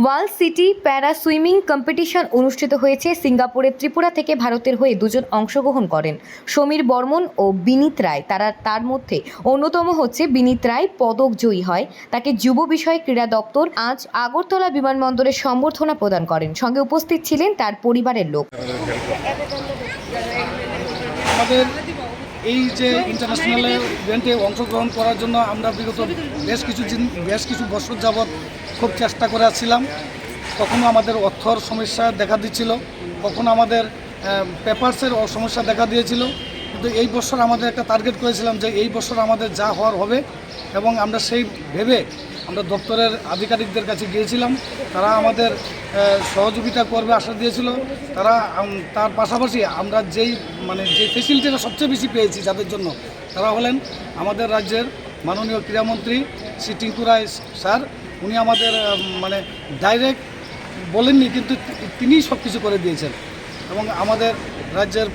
World city প্যারা swimming competition অনুষ্ঠিত হয়েছে সিঙ্গাপুরে। ত্রিপুরা থেকে ভারতের হয়ে দুজন অংশগ্রহণ করেন, সমীর বর্মন ও বিনীত রায়। তার মধ্যে অন্যতম হচ্ছে বিনীত রায় পদক জয়ী হয়। তাকে যুব বিষয় ক্রীড়া দপ্তর আজ আগরতলা বিমানবন্দরে সম্বর্ধনা প্রদান করেন। সঙ্গে উপস্থিত ছিলেন তার পরিবারের লোক। আমাদের এই যে ইন্টারন্যাশনাল ইভেন্টে অংশগ্রহণ করার জন্য আমরা বিগত বেশ কিছু বছর যাবৎ খুব চেষ্টা করে আসছিলাম। কখনো আমাদের অর্থর সমস্যা দেখা দিচ্ছিল, কখনো আমাদের পেপারসের সমস্যা দেখা দিয়েছিল, কিন্তু এই বছর আমাদের একটা টার্গেট করেছিলাম যে এই বছর আমাদের যা হওয়ার হবে, এবং আমরা সেই ভেবে আমরা দপ্তরের আধিকারিকদের কাছে গিয়েছিলাম। তারা আমাদের সহযোগিতা করবে আশা দিয়েছিল। তার পাশাপাশি আমরা যে ফেসিলিটিটা সবচেয়ে বেশি পেয়েছি যাদের জন্য, তারা হলেন আমাদের রাজ্যের মাননীয় ক্রীড়ামন্ত্রী শ্রী টিঙ্কু রায় স্যার। উনি আমাদের ডাইরেক্ট বলেননি, কিন্তু তিনিই সব কিছু করে দিয়েছেন। এবং আমাদের রাজ্যের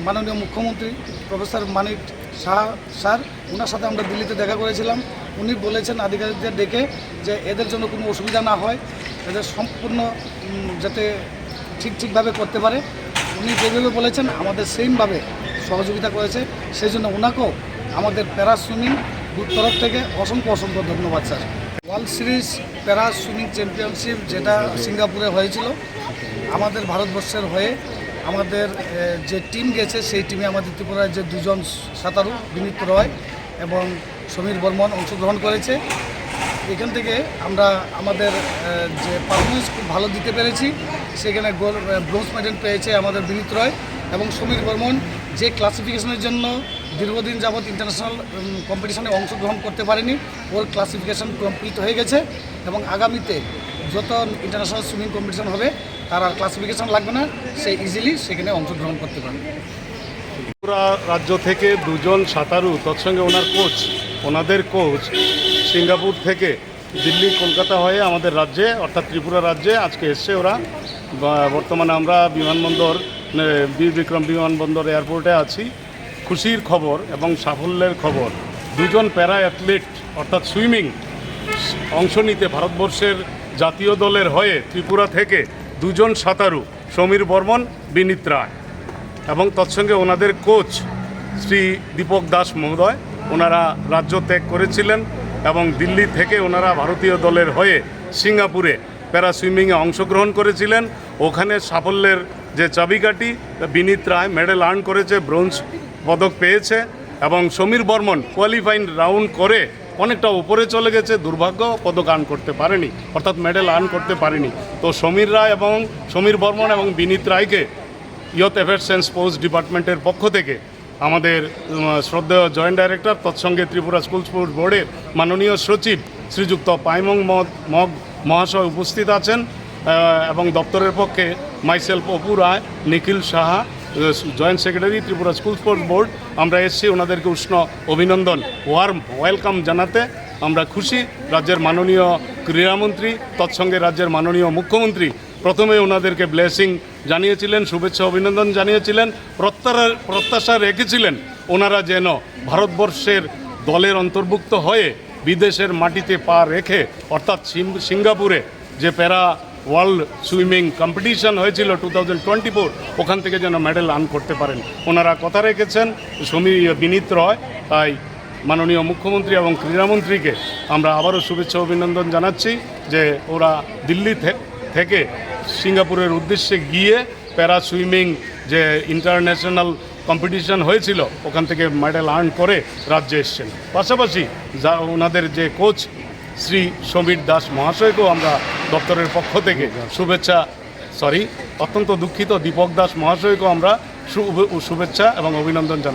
মাননীয় মুখ্যমন্ত্রী প্রফেসর মানিক শাহ স্যার, ওনার সাথে আমরা দিল্লিতে দেখা করেছিলাম। উনি বলেছেন আধিকারিকদের ডেকে যে এদের জন্য কোনো অসুবিধা না হয়, এদের সম্পূর্ণ যাতে ঠিকভাবে করতে পারে। উনি যেভাবে বলেছেন আমাদের সেইমভাবে সহযোগিতা করেছে, সেই জন্য ওনাকেও আমাদের প্যারা সুইমিং তরফ থেকে অসংখ্য ধন্যবাদ স্যার। ওয়ার্ল্ড সিরিজ প্যারা সুইমিং চ্যাম্পিয়নশিপ যেটা সিঙ্গাপুরে হয়েছিল, আমাদের ভারতবর্ষের হয়ে আমাদের যে টিম গেছে সেই টিমে আমাদের ত্রিপুরার যে দুজন সাঁতারু বিনীত রয় এবং সমীর বর্মন অংশগ্রহণ করেছে। এখান থেকে আমরা আমাদের যে পারফরমেন্স খুব ভালো দিতে পেরেছি। সেখানে ব্রোঞ্জ মেডেল পেয়েছে আমাদের বিনীত রয়, এবং সমীর বর্মন যে ক্লাসিফিকেশনের জন্য দীর্ঘদিন যাবৎ ইন্টারন্যাশনাল কম্পিটিশনে অংশগ্রহণ করতে পারেনি, ওর ক্লাসিফিকেশন কমপ্লিট হয়ে গেছে। এবং আগামীতে যত ইন্টারন্যাশনাল সুইমিং কম্পিটিশন হবে তার আর ক্লাসিফিকেশন লাগবে না, সে ইজিলি সেখানে অংশগ্রহণ করতে পারবে। ত্রিপুরা রাজ্য থেকে দুজন সাঁতারু, তৎসঙ্গে ওনাদের কোচ সিঙ্গাপুর থেকে দিল্লি কলকাতা হয়ে আমাদের রাজ্যে অর্থাৎ ত্রিপুরা রাজ্যে আজকে এসছে ওরা। বর্তমানে আমরা বিমানবন্দর বীর বিক্রম বিমানবন্দর এয়ারপোর্টে আছি। খুশির খবর এবং সাফল্যের খবর, দুজন প্যারা অ্যাথলিট অর্থাৎ সুইমিং অংশ নিতে ভারতবর্ষের জাতীয় দলের হয়ে ত্রিপুরা থেকে দুজন সাঁতারু, সমীর বর্মন, বিনীত রায়, এবং তৎসঙ্গে ওনাদের কোচ শ্রী দীপক দাস মহোদয়। ওনারা রাজ্য ত্যাগ করেছিলেন এবং দিল্লি থেকে ওনারা ভারতীয় দলের হয়ে সিঙ্গাপুরে প্যারা সুইমিংয়ে অংশগ্রহণ করেছিলেন। ওখানে সাফল্যের যে চাবিকাঠি, বিনীত রায় মেডেল আর্ন করেছে, ব্রোঞ্জ পদক পেয়েছে, এবং সমীর বর্মন কোয়ালিফাইং রাউন্ড করে অনেকটা উপরে চলে গেছে, দুর্ভাগ্য পদক আর্ন করতে পারেনি, অর্থাৎ মেডেল আর্ন করতে পারেনি। তো সমীর বর্মন এবং বিনীত রায়কে ইয়থ অ্যাফেয়ার্স অ্যান্ড স্পোর্টস ডিপার্টমেন্টের পক্ষ থেকে আমাদের শ্রদ্ধেয় জয়েন্ট ডাইরেক্টর, তৎসঙ্গে ত্রিপুরা স্কুল স্পোর্টস বোর্ডের মাননীয় সচিব শ্রীযুক্ত পাইমং মগ মহাশয় উপস্থিত আছেন, এবং দপ্তরের পক্ষে myself Apu Roy, Nikhil Saha, joint secretary Tripura school sports board. আমরা এসেছি ওনাদেরকে উষ্ণ অভিনন্দন, ওয়ার্ম ওয়েলকাম জানাতে। আমরা খুশি। রাজ্যের মাননীয় ক্রীড়ামন্ত্রী, তৎসঙ্গে রাজ্যের মাননীয় মুখ্যমন্ত্রী প্রথমে ওনাদেরকে ব্লেসিং জানিয়েছিলেন, শুভেচ্ছা অভিনন্দন জানিয়েছিলেন, প্রত্যাশা রেখেছিলেন ওনারা যেন ভারতবর্ষের দলের অন্তর্ভুক্ত হয়ে বিদেশের মাটিতে পা রেখে, অর্থাৎ সিঙ্গাপুরে যে প্যারা ওয়ার্ল্ড সুইমিং কম্পিটিশন হয়েছিল 2024, ওখান থেকে যেন মেডেল আর্ন করতে পারেন। ওনারা কথা রেখেছেন। বিনীত রয়, তাই মাননীয় মুখ্যমন্ত্রী এবং ক্রীড়ামন্ত্রীকে আমরা আবারও শুভেচ্ছা অভিনন্দন জানাচ্ছি যে ওরা দিল্লি থেকে সিঙ্গাপুরের উদ্দেশ্যে গিয়ে প্যারা সুইমিং যে ইন্টারন্যাশনাল কম্পিটিশন হয়েছিল ওখান থেকে মেডেল আর্ন করে রাজ্যে এসছেন। পাশাপাশি ওনাদের যে কোচ শ্রী সমীর দাস মহাশয়কেও আমরা দপ্তরের পক্ষ থেকে অত্যন্ত দুঃখিত, দীপক দাস মহাশয়কেও আমরা শুভেচ্ছা এবং অভিনন্দন জানাই।